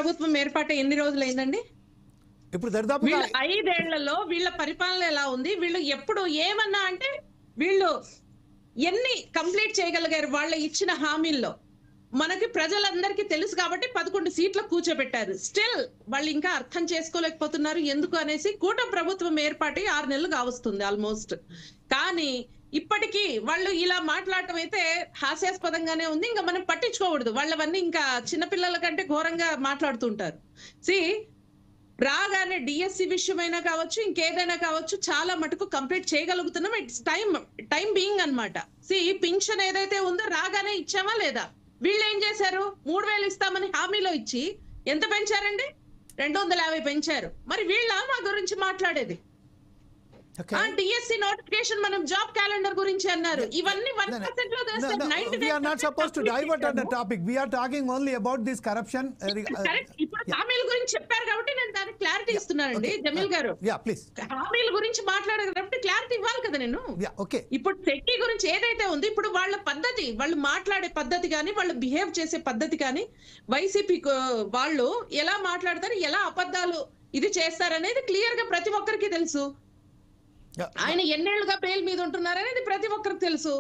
ప్రభుత్వం ఏర్పాటు ఎన్ని రోజులైందండి? ఇప్పుడు దరిదాపుగా 5 ఏళ్లలో వీళ్ళ పరిపాలన ఎలా ఉంది? వీళ్ళు ఎప్పుడు ఏమన్నా అంటే వీళ్ళు ఎన్ని కంప్లీట్ చేయగలిగారు వాళ్ళ ఇచ్చిన హామీల్లో? మనకి ప్రజలందరికీ తెలుసు కాబట్టి 11 సీట్లు కూర్చోబెట్టారు. స్టిల్ వాళ్ళు ఇంకా అర్థం చేసుకోలేకపోతున్నారు. ఎందుకు అనేసి కూటమి ప్రభుత్వం ఏర్పాటు 6 నెలలు కావస్తుంది ఆల్మోస్ట్. కానీ ఇప్పటికీ వాళ్ళు ఇలా మాట్లాడటం అయితే హాస్యాస్పదంగానే ఉంది. ఇంకా మనం పట్టించుకోకూడదు. వాళ్ళవన్నీ ఇంకా చిన్నపిల్లల కంటే ఘోరంగా మాట్లాడుతుంటారు. రాగానే డిఎస్సి విషయమైనా కావచ్చు, ఇంకేదైనా కావచ్చు, చాలా మటుకు కంప్లీట్ చేయగలుగుతున్నాం. ఇట్స్ టైం బీయింగ్ అన్నమాట. పింఛన్ ఏదైతే ఉందో రాగానే ఇచ్చామా లేదా? వీళ్ళు ఏం చేశారు? 3000 ఇస్తామని హామీలో ఇచ్చి ఎంత పెంచారండి? 250 పెంచారు. మరి వీళ్ళ మా గురించి మాట్లాడేది? డిఎస్సి నోటిఫికేషన్ మనం జాబ్ క్యాలెండర్ గురించి అన్నారు. ఇవన్నీ 1% లో we are not supposed to divert on the topic. We are talking only about this corruption. ఇప్పుడు హామీల గురించి చెప్పారు కాబట్టి నేను దానికి క్లారిటీ ఇస్తున్నానండి. జమీల్ గారు, హామీల గురించి మాట్లాడారు కాబట్టి క్లారిటీ ఇవ్వాలి కదా నేను. ఇప్పుడు సెట్టి గురించి ఏదైతే ఉంది, ఇప్పుడు వాళ్ళ పద్ధతి, వాళ్ళు మాట్లాడే పద్ధతి కానీ, వాళ్ళు బిహేవ్ చేసే పద్ధతి కానీ, వైసీపీ వాళ్ళు ఎలా మాట్లాడతారు, ఎలా అబద్ధాలు ఇది చేస్తారనేది క్లియర్ గా ప్రతి ఒక్కరికి తెలుసు. ఆయన ఎన్నేళ్లుగా బెయిల్ మీద ఉంటున్నారనేది ప్రతి ఒక్కరికి తెలుసు.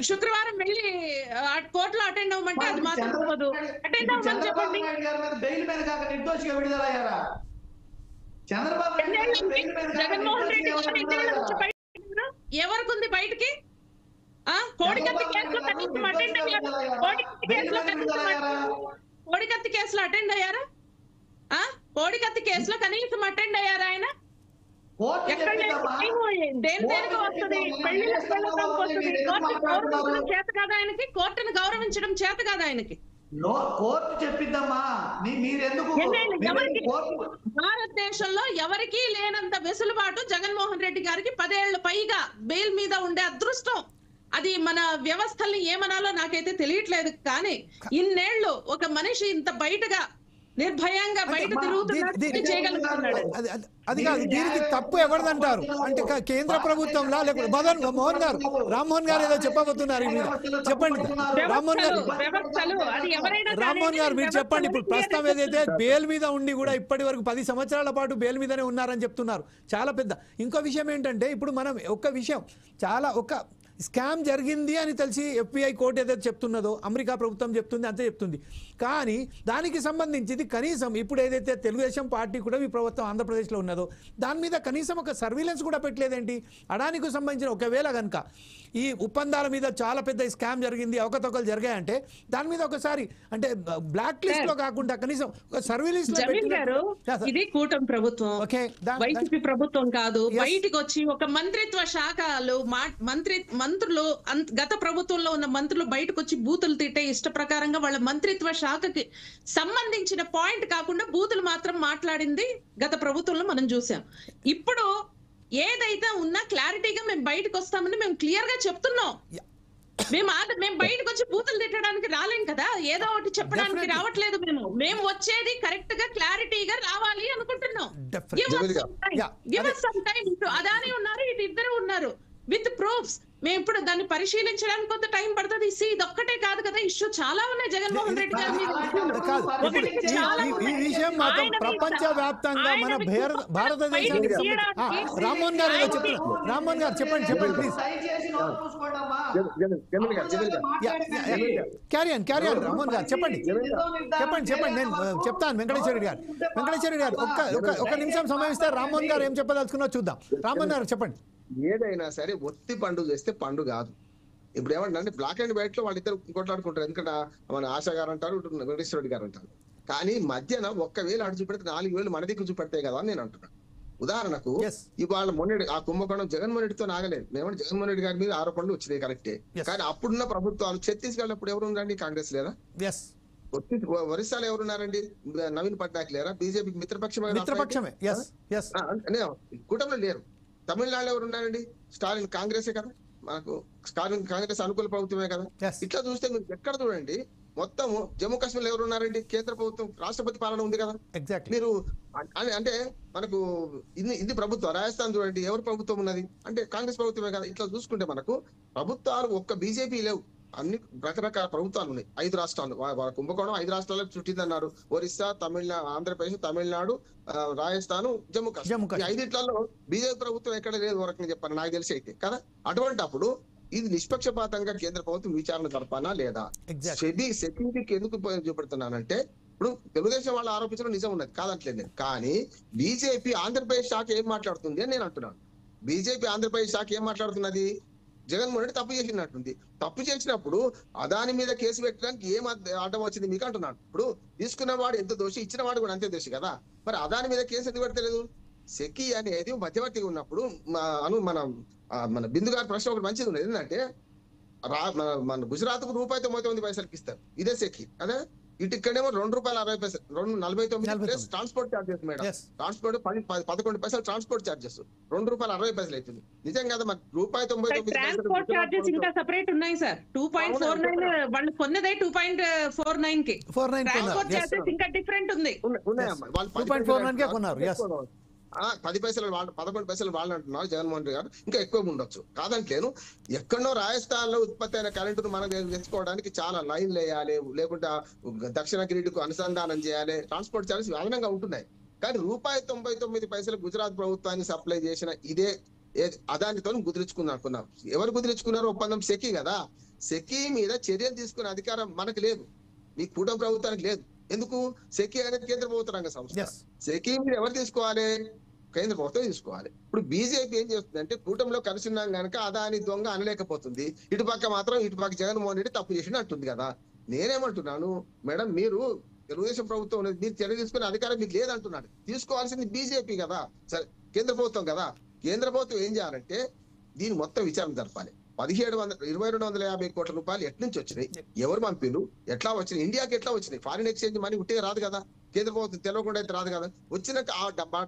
శుక్రవారం వెళ్ళి కోర్టులో అటెండ్ అవ్వమంటే అది మాత్రం అవ్వదు. అటెండ్ అవ్వమని చెప్పండి. జగన్మోహన్ రెడ్డి ఎవరికి ఉంది బయటికి? కోడికత్తి కేసులో కనీసం అటెండ్ అయ్యారు? కోడికత్తి కేసులో అటెండ్ అయ్యారా? కోడికత్తి కేసులో కనీసం అటెండ్ అయ్యారా ఆయన? చేత కాదా ఆయనకి? కోర్టును గౌరవించడం చేత కాదా ఆయనకి? కోర్టు చెప్పిద్దమ్మా. భారతదేశంలో ఎవరికీ లేనంత వెసులుబాటు జగన్మోహన్ రెడ్డి గారికి 10 ఏళ్ల పైగా బెయిల్ మీద ఉండే అదృష్టం. అది మన వ్యవస్థల్ని ఏమనాలో నాకైతే తెలియట్లేదు. కానీ ఇన్నేళ్లు ఒక మనిషి ఇంత బయటగా నిర్భయంగా బయట తిరుగుతున్నాడు. అది కాదు, దీనికి తప్పు ఎవరిదంటారు అంటే కేంద్ర ప్రభుత్వంలా లేకపోతే రామ్మోహన్ గారు ఏదో చెప్పబోతున్నారు. చెప్పండి రామ్మోహన్ గారు, మీరు చెప్పండి. ఇప్పుడు ప్రస్తుతం ఏదైతే బెయిల్ మీద ఉండి కూడా ఇప్పటి వరకు 10 సంవత్సరాల పాటు బెయిల్ మీదనే ఉన్నారని చెప్తున్నారు. చాలా పెద్ద ఇంకో విషయం ఏంటంటే, ఇప్పుడు మనం ఒక విషయం ఒక స్కామ్ జరిగింది అని తెలిసి FBI కోర్టు ఏదైతే చెప్తున్నదో, అమెరికా ప్రభుత్వం చెప్తుంది, అంతే చెప్తుంది. కానీ దానికి సంబంధించి కనీసం ఇప్పుడు ఏదైతే తెలుగుదేశం పార్టీ కూడా ఈ ప్రభుత్వం ఆంధ్రప్రదేశ్లో ఉన్నదో దాని మీద కనీసం ఒక సర్వీలెన్స్ కూడా పెట్టలేదేంటి? అడానికి సంబంధించిన ఒకవేళ కనుక ఈ ఒప్పందాల మీద చాలా పెద్ద స్కామ్ జరిగింది, అవకతవకలు జరిగాయంటే దాని మీద ఒకసారి అంటే బ్లాక్ లిస్ట్ లో కాకుండా కనీసం ఒక సర్వీలెన్స్ ఇది కూటమి ప్రభుత్వం, వైసీపీ ప్రభుత్వం కాదు. బయటికి వచ్చి ఒక మంత్రిత్వ శాఖలు మంత్రులు, గత ప్రభుత్వంలో ఉన్న మంత్రులు బయటకు వచ్చి బూతులు తిట్టే ఇష్ట ప్రకారంగా వాళ్ళ మంత్రిత్వ శాఖకి సంబంధించిన పాయింట్ కాకుండా బూతులు మాత్రం మాట్లాడింది గత ప్రభుత్వంలో మనం చూసాం. ఇప్పుడు ఏదైతే ఉన్నా క్లారిటీగా మేము బయటకు వస్తామని మేము క్లియర్ గా చెప్తున్నాం. మేము బయటకు వచ్చి బూతులు తిట్టడానికి రాలేం కదా, ఏదో ఒకటి చెప్పడానికి రావట్లేదు. మేము వచ్చేది కరెక్ట్ గా క్లారిటీగా రావాలి అనుకుంటున్నాం. అదాని ఉన్నారు, ఇటు ఇద్దరు ఉన్నారు విత్ ప్రూఫ్స్. మేము ఇప్పుడు దాన్ని పరిశీలించడానికి కొంత టైం పడుతుంది. ఇది ఒక్కటే కాదు కదా, ఇష్యూ చాలా ఉన్నాయి జగన్మోహన్ రెడ్డి గారి మీద. ఈ విషయం మాత్రం ప్రపంచ వ్యాప్తంగా మన భారతదేశానికి రామ్మోహన్ గారు చెప్తున్నారు. రామ్మోహన్ గారు చెప్పండి ప్లీజ్. క్యారియన్ రామ్మోహన్ గారు చెప్పండి. నేను చెప్తాను. వెంకటేశ్వర రెడ్డి గారు ఒక నిమిషం సమయం ఇస్తే రామ్మోహన్ గారు ఏం చెప్పదలుచుకున్నా చూద్దాం. రామ్మోహన్ గారు చెప్పండి. ఏదైనా సరే ఒత్తి పండు చేస్తే పండు కాదు. ఇప్పుడు ఏమంటే బ్లాక్ అండ్ వైట్ లో వాళ్ళిద్దరు కొట్లాడుకుంటారు. ఎందుకంటే మన ఆశా గారు అంటారు, వెంకటేశ్వర రెడ్డి గారు అంటారు. కానీ మధ్యన 1000 అటు చూపెడితే 4000 మన దిక్కు చూపెడతాయి కదా అని నేను అంటున్నాను. ఉదాహరణకు ఇవాళ మొన్నటి ఆ కుంభకోణం జగన్మోహన్ రెడ్డితో ఆగలేదు. మేమంటే జగన్మోహన్ రెడ్డి గారి మీద ఆరోపణలు వచ్చినాయి కరెక్టే. కానీ అప్పుడున్న ప్రభుత్వాలు ఛత్తీస్గఢ్ అప్పుడు ఎవరు ఉన్నారండి? కాంగ్రెస్ లేదా? ఒరిస్సాలో ఎవరున్నారండి? నవీన్ పట్నాయక్ లేరా? బీజేపీకి మిత్రపక్షమే కూటమిలో లేరు. తమిళనాడులో ఎవరు ఉన్నారండి? స్టాలిన్ కాంగ్రెసే కదా, మనకు స్టాలిన్ కాంగ్రెస్ అనుకూల ప్రభుత్వమే కదా. ఇట్లా చూస్తే మీరు ఎక్కడ చూడండి మొత్తం జమ్మూ కాశ్మీర్ ఎవరు ఉన్నారండి? కేంద్ర ప్రభుత్వం, రాష్ట్రపతి పాలన ఉంది కదా. మీరు అంటే మనకు ఇది ప్రభుత్వం. రాజస్థాన్ చూడండి, ఎవరు ప్రభుత్వం ఉన్నది అంటే కాంగ్రెస్ ప్రభుత్వమే కదా. ఇట్లా చూసుకుంటే మనకు ప్రభుత్వాలు ఒక్క బీజేపీ లేవు. అన్ని రకరకాల ప్రభుత్వాలు ఉన్నాయి. 5 రాష్ట్రాలు కుంభకోణం 5 రాష్ట్రాలకు చుట్టిందన్నారు. ఒరిస్సా, ఆంధ్రప్రదేశ్, తమిళనాడు, రాజస్థాన్, జమ్మూ కాశ్మీర్. ఈ 5 బీజేపీ ప్రభుత్వం ఎక్కడ లేదు వరకు చెప్పాను నాకు తెలిసి అయితే కదా. అటువంటి అప్పుడు ఇది నిష్పక్షపాతంగా కేంద్ర ప్రభుత్వం విచారణ జరపానా లేదా? సెక్యూరిటీకి ఎందుకు చూపెడుతున్నానంటే ఇప్పుడు తెలుగుదేశం వాళ్ళు ఆరోపించడం నిజం ఉన్నది కాదంటలేదు నేను. కానీ బీజేపీ ఆంధ్రప్రదేశ్ శాఖ ఏం మాట్లాడుతుంది అని నేను అంటున్నాను. బీజేపీ ఆంధ్రప్రదేశ్ శాఖ ఏం మాట్లాడుతున్నది? జగన్మోహన్ రెడ్డి తప్పు చేసినట్టుంది. తప్పు చేసినప్పుడు అదాని మీద కేసు పెట్టడానికి ఏం అడ్డం వచ్చింది మీకు అంటున్నాను. ఇప్పుడు తీసుకున్న వాడు ఎంత దోషి, ఇచ్చిన వాడు కూడా అంతే దోషి కదా. మరి అదాని మీద కేసు ఎందుకు పెడతలేదు? సెకీ అనేది మధ్యవర్తిగా ఉన్నప్పుడు మన బిందు గారి ప్రశ్న ఒకటి మంచిది ఉన్నది. ఏంటంటే మన గుజరాత్ కు ₹99 ఇస్తారు, ఇదే సెకీ అదే. ఇటు ఇక్కడేమో ₹2.60, $2.49 ట్రాన్స్పోర్ట్ చార్జెస్ మేడం. ట్రాన్స్పోర్ట్ 11 పైసలు ట్రాన్స్పోర్ట్ చార్జెస్, ₹2.60 అవుతుంది. నిజం కదా. మరి ₹1.99 ట్రాన్స్పోర్ట్ చార్జెస్ ఇంకా సెపరేట్ ఉన్నాయి సార్. 2.49 వాళ్ళు కొన్నదే 2.49 కి. ట్రాన్స్పోర్ట్ చార్జెస్ ఇంకా డిఫరెంట్ ఉంది. ఉన్నాయమ్మా, వాళ్ళు 2.49 కే కొన్నారు. 10 పైసలు 11 పైసలు వాళ్ళు అంటున్నారు జగన్మోహన్ రెడ్డి గారు. ఇంకా ఎక్కువ ఉండొచ్చు కాదంటలేను. ఎక్కడో రాజస్థాన్ లో ఉత్పత్తి అయిన కరెంటును మనం తెచ్చుకోవడానికి చాలా లైన్లు వేయాలి, లేకుంటే దక్షిణ గ్రిడ్కు అనుసంధానం చేయాలి. ట్రాన్స్పోర్ట్ చార్జెస్ అదనంగా ఉంటున్నాయి. కానీ ₹1.99 గుజరాత్ ప్రభుత్వాన్ని సప్లై చేసిన ఇదే అదానితో కుదుర్చుకున్నాం. ఎవరు కుదుర్చుకున్నారు ఒప్పందం? సెకీ కదా. సెకీ మీద చర్యలు తీసుకునే అధికారం మనకు లేదు, మీ కూటమి ప్రభుత్వానికి లేదు. ఎందుకు? సెకీ అనేది కేంద్ర ప్రభుత్వ రంగ సంస్థ. సెకీ మీద ఎవరు తీసుకోవాలి? కేంద్ర ప్రభుత్వం తీసుకోవాలి. ఇప్పుడు బీజేపీ ఏం చేస్తుందంటే కూటమిలో కలిసి ఉన్నాం కనుక అదాని దొంగ అనలేకపోతుంది. ఇటుపక్క మాత్రం జగన్మోహన్ రెడ్డి తప్పు చేసి అంటుంది కదా. నేనేమంటున్నాను మేడం, మీరు తెలుగుదేశం ప్రభుత్వం ఉన్నది, మీరు చర్య తీసుకునే అధికారం మీకు లేదంటున్నాడు. తీసుకోవాల్సింది బీజేపీ కదా, సరే కేంద్ర ప్రభుత్వం కదా. కేంద్ర ప్రభుత్వం ఏం చేయాలంటే దీని మొత్తం విచారణ జరపాలి. 250 కోట్ల రూపాయలు ఎట్నుంచి వచ్చినాయి, ఎవరు పంపిణు, ఎట్లా వచ్చినాయి, ఇండియాకి ఎట్లా వచ్చినాయి? ఫారిన్ ఎక్స్చేంజ్ మనీ ఉట్టిగా రాదు కదా, కేంద్ర ప్రభుత్వం తెలియకుండా అయితే రాదు కదా. వచ్చినాక ఆ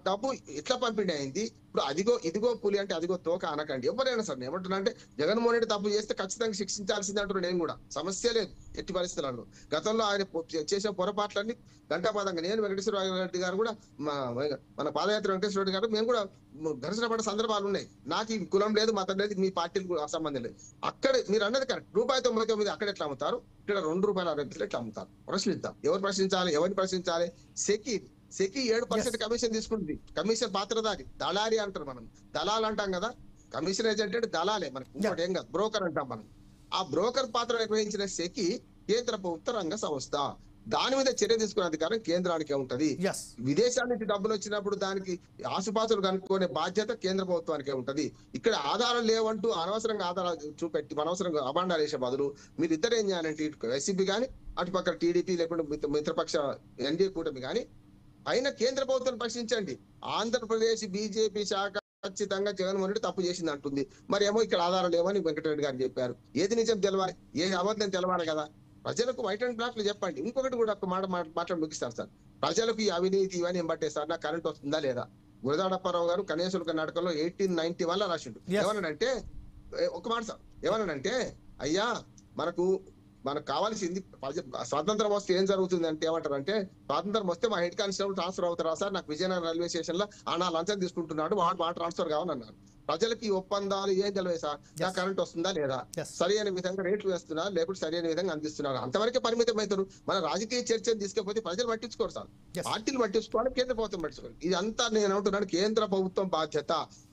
డబ్బు ఎట్లా పంపిణీ అయింది? ఇప్పుడు ఇదిగో పులి అంటే అదిగో తోక అనకండి ఎవరైనా సరే. ఏమంటున్నా అంటే జగన్మోహన్ రెడ్డి తప్పు చేస్తే ఖచ్చితంగా శిక్షించాల్సింది అంటున్నాను నేను కూడా. సమస్య లేదు ఎట్టి పరిస్థితులలో. గతంలో ఆయన చేసిన పొరపాట్లన్నీ గంటాపాదంగా నేను, వెంకటేశ్వర రెడ్డి గారు కూడా, మన పాదయాత్ర వెంకటేశ్వర రెడ్డి గారు మేము కూడా ఘర్షణ పడ్డ సందర్భాలు ఉన్నాయి. నాకు ఈ కులం లేదు, మతం లేదు, మీ పార్టీలకు సంబంధం లేదు. అక్కడ మీరు అన్నది కరెక్ట్. ₹1.99 అక్కడ ఎట్లా అమ్ముతారు, ఇక్కడ ₹2.60 ఎట్లా అమ్ముతారు? ప్రశ్నిద్దాం. ఎవరు ప్రశ్నించాలి? ఎవరిని ప్రశ్నించాలి? సెకీ 7% కమిషన్ తీసుకుంటుంది. కమిషన్ పాత్రధారి, దళారి అంటారు మనం. దళాలు అంటాం కదా, కమిషన్ ఏజెంట్ అంటే దళాలే మనకి, ఇంకోటి ఏం కాదు, బ్రోకర్ అంటాం మనం. ఆ బ్రోకర్ పాత్ర నిర్వహించిన సెకీ కేంద్ర ప్రభుత్వ రంగ సంస్థ. దాని మీద చర్య తీసుకునే అధికారం కేంద్రానికే ఉంటది. విదేశాల నుంచి డబ్బులు వచ్చినప్పుడు దానికి ఆసుపాసులు కనుక్కునే బాధ్యత కేంద్ర ప్రభుత్వానికే ఉంటది. ఇక్కడ ఆధారం లేవంటూ అనవసరంగా ఆధారాలు చూపెట్టి అనవసరంగా అభాండాలు వేసే బదులు మీరు ఇద్దరు ఏం చేయాలంటే ఇటు వైసీపీ కానీ అటుపక్క టీడీపీ లేకుంటే మిత్రపక్ష ఎన్డీఏ కూటమి కానీ అయినా కేంద్ర ప్రభుత్వం ప్రశ్నించండి. ఆంధ్రప్రదేశ్ బీజేపీ శాఖ ఖచ్చితంగా జగన్మోహన్ రెడ్డి తప్పు చేసింది అంటుంది. మరి ఏమో ఇక్కడ ఆధారం లేవని వెంకటరెడ్డి గారు చెప్పారు. ఏది నిజం తెలవాలి, ఏది అబద్ధం తెలవాలి కదా. ప్రజలకు వైట్ అండ్ బ్లాక్ చెప్పండి. ఇంకొకటి కూడా ఒక మాట్లాడి ముగిస్తారు సార్. ప్రజలకు ఈ అవినీతి ఇవన్నీ ఏం పట్టే సార్, నాకు కరెంట్ వస్తుందా లేదా? గురజాడప్పారావు గారు కన్యాశుల్క కర్ణాటకలో 1891 రాసిండు. ఏమన్నాడంటే ఒక మాట సార్, ఏమన్నాడంటే అయ్యా మనకు కావాల్సింది స్వాతంత్రం వస్తే ఏం జరుగుతుంది అంటే ఏమంటారంటే, స్వాతంత్రం వస్తే మా హెడ్ కానిస్టేబుల్ ట్రాన్స్ఫర్ అవుతారా సార్, నాకు విజయనగరం రైల్వే స్టేషన్ లో నా లంచం తీసుకుంటున్నాడు, వాడు ట్రాన్స్ఫర్ కావాలని అన్నారు. ప్రజలకి ఈ ఒప్పందాలు ఏం తెలియదు సార్, నాకు కరెంట్ వస్తుందా లేదా, సరి అయిన విధంగా రేట్లు వేస్తున్నారు లేకపోతే సరి అయిన విధంగా అందిస్తున్నారు, అంతవరకే పరిమితం అవుతారు. మన రాజకీయ చర్చను తీసుకపోతే ప్రజలు పట్టించుకోరు సార్, పార్టీలు పట్టించుకోవాలి, కేంద్ర ప్రభుత్వం పట్టించుకోవాలి. ఇదంతా నేను అంటున్నాను కేంద్ర ప్రభుత్వం బాధ్యత.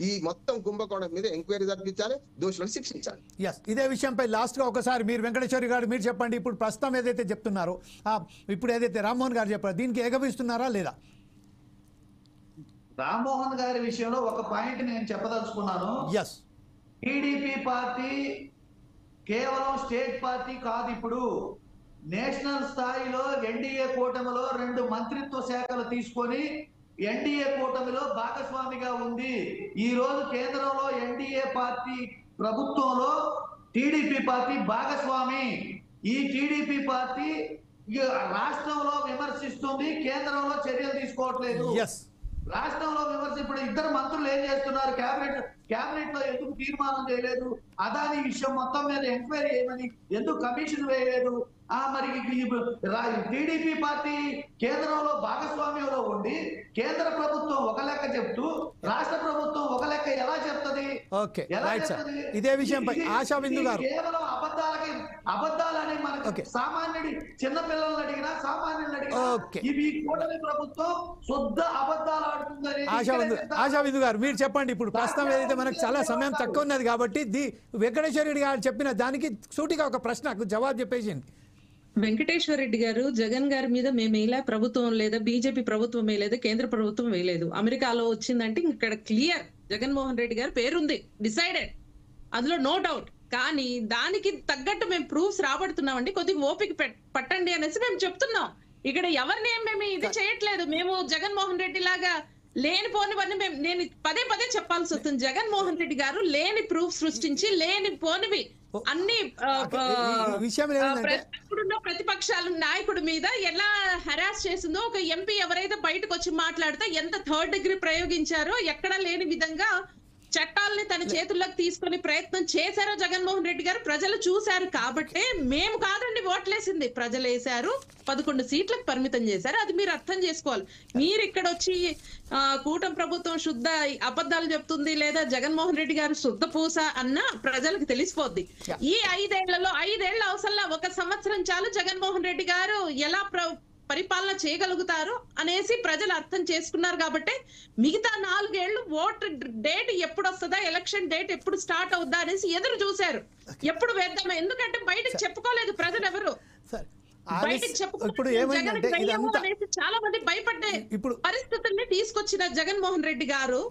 ఈ మొత్తం కుంభకోణం మీద ఎంక్వైరీ జరిపించాలి, దోషులను శిక్షించాలి. ఇదే విషయంపై లాస్ట్ గా ఒకసారి మీరు వెంకటేశ్వరి గారు మీరు చెప్పండి. ఇప్పుడు ప్రస్తుతం ఏదైతే చెప్తున్నారో, ఇప్పుడు ఏదైతే రామ్మోహన్ గారు చెప్పారు, దీనికి ఏకభిస్తున్నారా లేదా? రామ్మోహన్ గారి విషయంలో ఒక పాయింట్ నేను చెప్పదలుచుకున్నాను. టీడీపీ పార్టీ కేవలం స్టేట్ పార్టీ కాదు, ఇప్పుడు నేషనల్ స్థాయిలో ఎన్డీఏ కూటమిలో 2 మంత్రిత్వ శాఖలు తీసుకొని ఎన్డీఏ కూటమిలో భాగస్వామిగా ఉంది. ఈ రోజు కేంద్రంలో ఎన్డీఏ పార్టీ ప్రభుత్వంలో టీడీపీ పార్టీ భాగస్వామి. ఈ టీడీపీ పార్టీ రాష్ట్రంలో విమర్శిస్తుంది, కేంద్రంలో చర్యలు తీసుకోవట్లేదు. రాష్ట్రంలో విమర్శ ఇప్పుడు 2 మంత్రులు ఏం చేస్తున్నారు, కేబినెట్ లో ఎందుకు తీర్మానం చేయలేదు, అదాని విషయం మొత్తం మీద ఎంక్వైరీ చేయమని ఎందుకు కమిషన్ వేయలేదు, మరి టీడీపీ పార్టీ కేంద్రంలో భాగస్వామ్యంలో ఉండి కేంద్ర ప్రభుత్వం ఒక లెక్క చెప్తూ రాష్ట్ర ప్రభుత్వం ఒక లెక్క ఎలా చెప్తది? ఇదే విషయంపై ఆశా బిందు గారు కేవలం అబద్ధాలని మనకి సామాన్యుడి చిన్న పిల్లల్ని అడిగినా సామాన్యుని అడిగినా ఇవి కూటమి ప్రభుత్వం శుద్ధ అబద్ధాలు ఆడుతుందని. ఆశా బిందు గారు మీరు చెప్పండి. ఇప్పుడు ప్రస్తుతం ఏదైతే మనకు చాలా సమయం తక్కువ ఉన్నది కాబట్టి వెంకటేశ్వర రెడ్డి గారు చెప్పిన దానికి సూటిగా ఒక ప్రశ్నకు జవాబు చెప్పేసింది. వెంకటేశ్వర రెడ్డి గారు జగన్ గారి మీద మేమేలా ప్రభుత్వం లేదా బీజేపీ ప్రభుత్వం వేయలేదు, కేంద్ర ప్రభుత్వం వేయలేదు. అమెరికాలో వచ్చిందంటే ఇక్కడ క్లియర్ జగన్మోహన్ రెడ్డి గారి పేరుంది, డిసైడెడ్, అందులో నో డౌట్. కానీ దానికి తగ్గట్టు మేము ప్రూఫ్స్ రాబడుతున్నామండి, కొద్దిగా ఓపిక పట్టండి అనేసి మేము చెప్తున్నాం. ఇక్కడ ఎవరిని మేము ఇది చేయట్లేదు. మేము జగన్మోహన్ రెడ్డి లాగా లేనిపోనివన్నీ నేను పదే పదే చెప్పాల్సి వస్తుంది. జగన్మోహన్ రెడ్డి గారు లేని ప్రూఫ్ సృష్టించి లేని పోనివి అన్ని ఇప్పుడున్న ప్రతిపక్షాల నాయకుడి మీద ఎలా హెరాస్ చేసిందో, ఒక ఎంపీ ఎవరైతే బయటకు వచ్చి మాట్లాడితే ఎంత థర్డ్ డిగ్రీ ప్రయోగించారో, ఎక్కడా లేని విధంగా చట్టాలని తన చేతుల్లోకి తీసుకునే ప్రయత్నం చేశారో జగన్మోహన్ రెడ్డి గారు ప్రజలు చూశారు. కాబట్టి మేము కాదండి ఓట్లేసింది, ప్రజలు వేశారు, 11 సీట్లకు పరిమితం చేశారు. అది మీరు అర్థం చేసుకోవాలి. మీరు ఇక్కడ వచ్చి కూటమి ప్రభుత్వం శుద్ధ అబద్ధాలు చెప్తుంది లేదా జగన్మోహన్ రెడ్డి గారు శుద్ధ పూస అన్న ప్రజలకు తెలిసిపోద్ది. ఈ 5 ఏళ్ల అవసరంలో 1 సంవత్సరం చాలు జగన్మోహన్ రెడ్డి గారు ఎలా పరిపాలన చేయగలుగుతారు అనేసి ప్రజలు అర్థం చేసుకున్నారు. కాబట్టి మిగతా 4 ఏళ్లు ఓటు డేట్ ఎప్పుడు వస్తుందా, ఎలక్షన్ డేట్ ఎప్పుడు స్టార్ట్ అవుద్దా అనేసి ఎదురు చూశారు. ఎప్పుడు వేద్దామా, ఎందుకంటే బయటకు చెప్పుకోలేదు ప్రజలు ఎవరు. ఇప్పుడు ఏమైందంటే చాలా మంది భయపడ్డే పరిస్థితుల్ని తీసుకొచ్చిన జగన్మోహన్ రెడ్డి గారు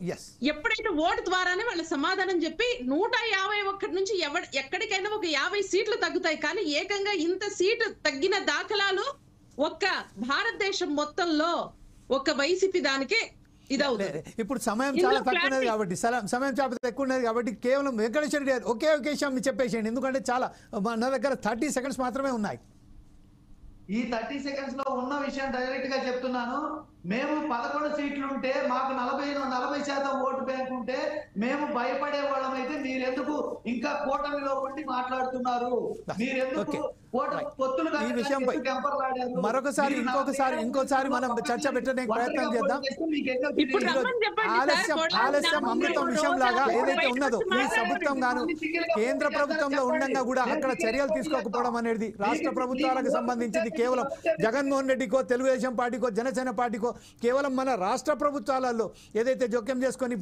ఎప్పుడైతే ఓటు ద్వారానే వాళ్ళ సమాధానం చెప్పి 151 నుంచి ఎక్కడికైనా ఒక 50 సీట్లు తగ్గుతాయి. కానీ ఏకంగా ఇంత సీటు తగ్గిన దాఖలాలు ఒక్క భారతదేశం మొత్తంలో ఒక వైసీపీ దానికే ఇదవుతుంది. ఇప్పుడు సమయం చాలా తక్కువ ఉన్నది కాబట్టి సమయం చాలా ఎక్కువ ఉన్నది కాబట్టి కేవలం వెంకటేశ్వర రెడ్డి గారు ఒకే విషయం చెప్పేసేయండి. ఎందుకంటే చాలా నా దగ్గర 30 సెకండ్స్ మాత్రమే ఉన్నాయి. ఈ 30 సెకండ్స్ లో ఉన్న విషయం డైరెక్ట్ గా చెప్తున్నాను. మేము 11 సీట్లు ఉంటే మాకు 40% ఓటు బ్యాంక్ ఉంటే మేము భయపడే వాళ్ళం అయితే మీరెందుకు ఇంకా కూటమిలో ఉండి మాట్లాడుతున్నారు? మీరెందుకు ఈ విషయంపై మరొకసారి ఇంకోసారి మనం చర్చ పెట్టడానికి ప్రయత్నం చేద్దాం. ఆలస్యం అమృతం విషయం లాగా ఏదైతే ఉన్నదో ఈ ప్రభుత్వం గాను కేంద్ర ప్రభుత్వంలో ఉండగా కూడా అక్కడ చర్యలు తీసుకోకపోవడం అనేది రాష్ట్ర ప్రభుత్వాలకు సంబంధించింది. కేవలం జగన్మోహన్ రెడ్డికో, తెలుగుదేశం పార్టీకో, జనసేన పార్టీకో, కేవలం మన రాష్ట్ర ప్రభుత్వాలలో ఏదైతే జోక్యం చేసుకొని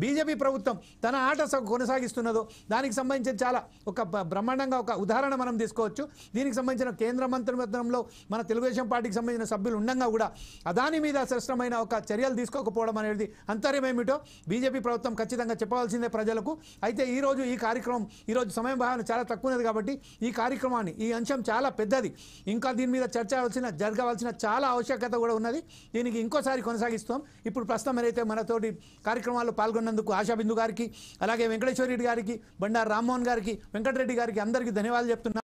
బీజేపీ ప్రభుత్వం తన ఆట కొనసాగిస్తున్నదో దానికి సంబంధించిన చాలా ఒక బ్రహ్మాండంగా ఒక ఉదాహరణ మనం తీసుకోవచ్చు. దీనికి సంబంధించిన కేంద్ర మంత్రివర్గంలో మన తెలుగుదేశం పార్టీకి సంబంధించిన సభ్యులు ఉండగా కూడా అదాని మీద స్పష్టమైన ఒక చర్యలు తీసుకోకపోవడం అనేది అంతర్యం ఏమిటో బీజేపీ ప్రభుత్వం ఖచ్చితంగా చెప్పవలసిందే ప్రజలకు. అయితే ఈ కార్యక్రమం ఈరోజు సమయం భావన చాలా తక్కువ ఉన్నది కాబట్టి ఈ కార్యక్రమాన్ని ఈ అంశం చాలా పెద్దది, ఇంకా దీని మీద జరగవలసిన చాలా ఆవశ్యకత కూడా ఉన్నది. దీనికి ఇంకోసారి కొనసాగిస్తాం. ఇప్పుడు ప్రస్తుతం ఏదైతే మనతోటి కార్యక్రమాల్లో పాల్గొన్నందుకు ఆశా బిందు గారికి, అలాగే వెంకటేశ్వర రెడ్డి గారికి, బండారు రామ్మోహన్ గారికి, వెంకటరెడ్డి గారికి అందరికీ ధన్యవాదాలు చెప్తున్నాం.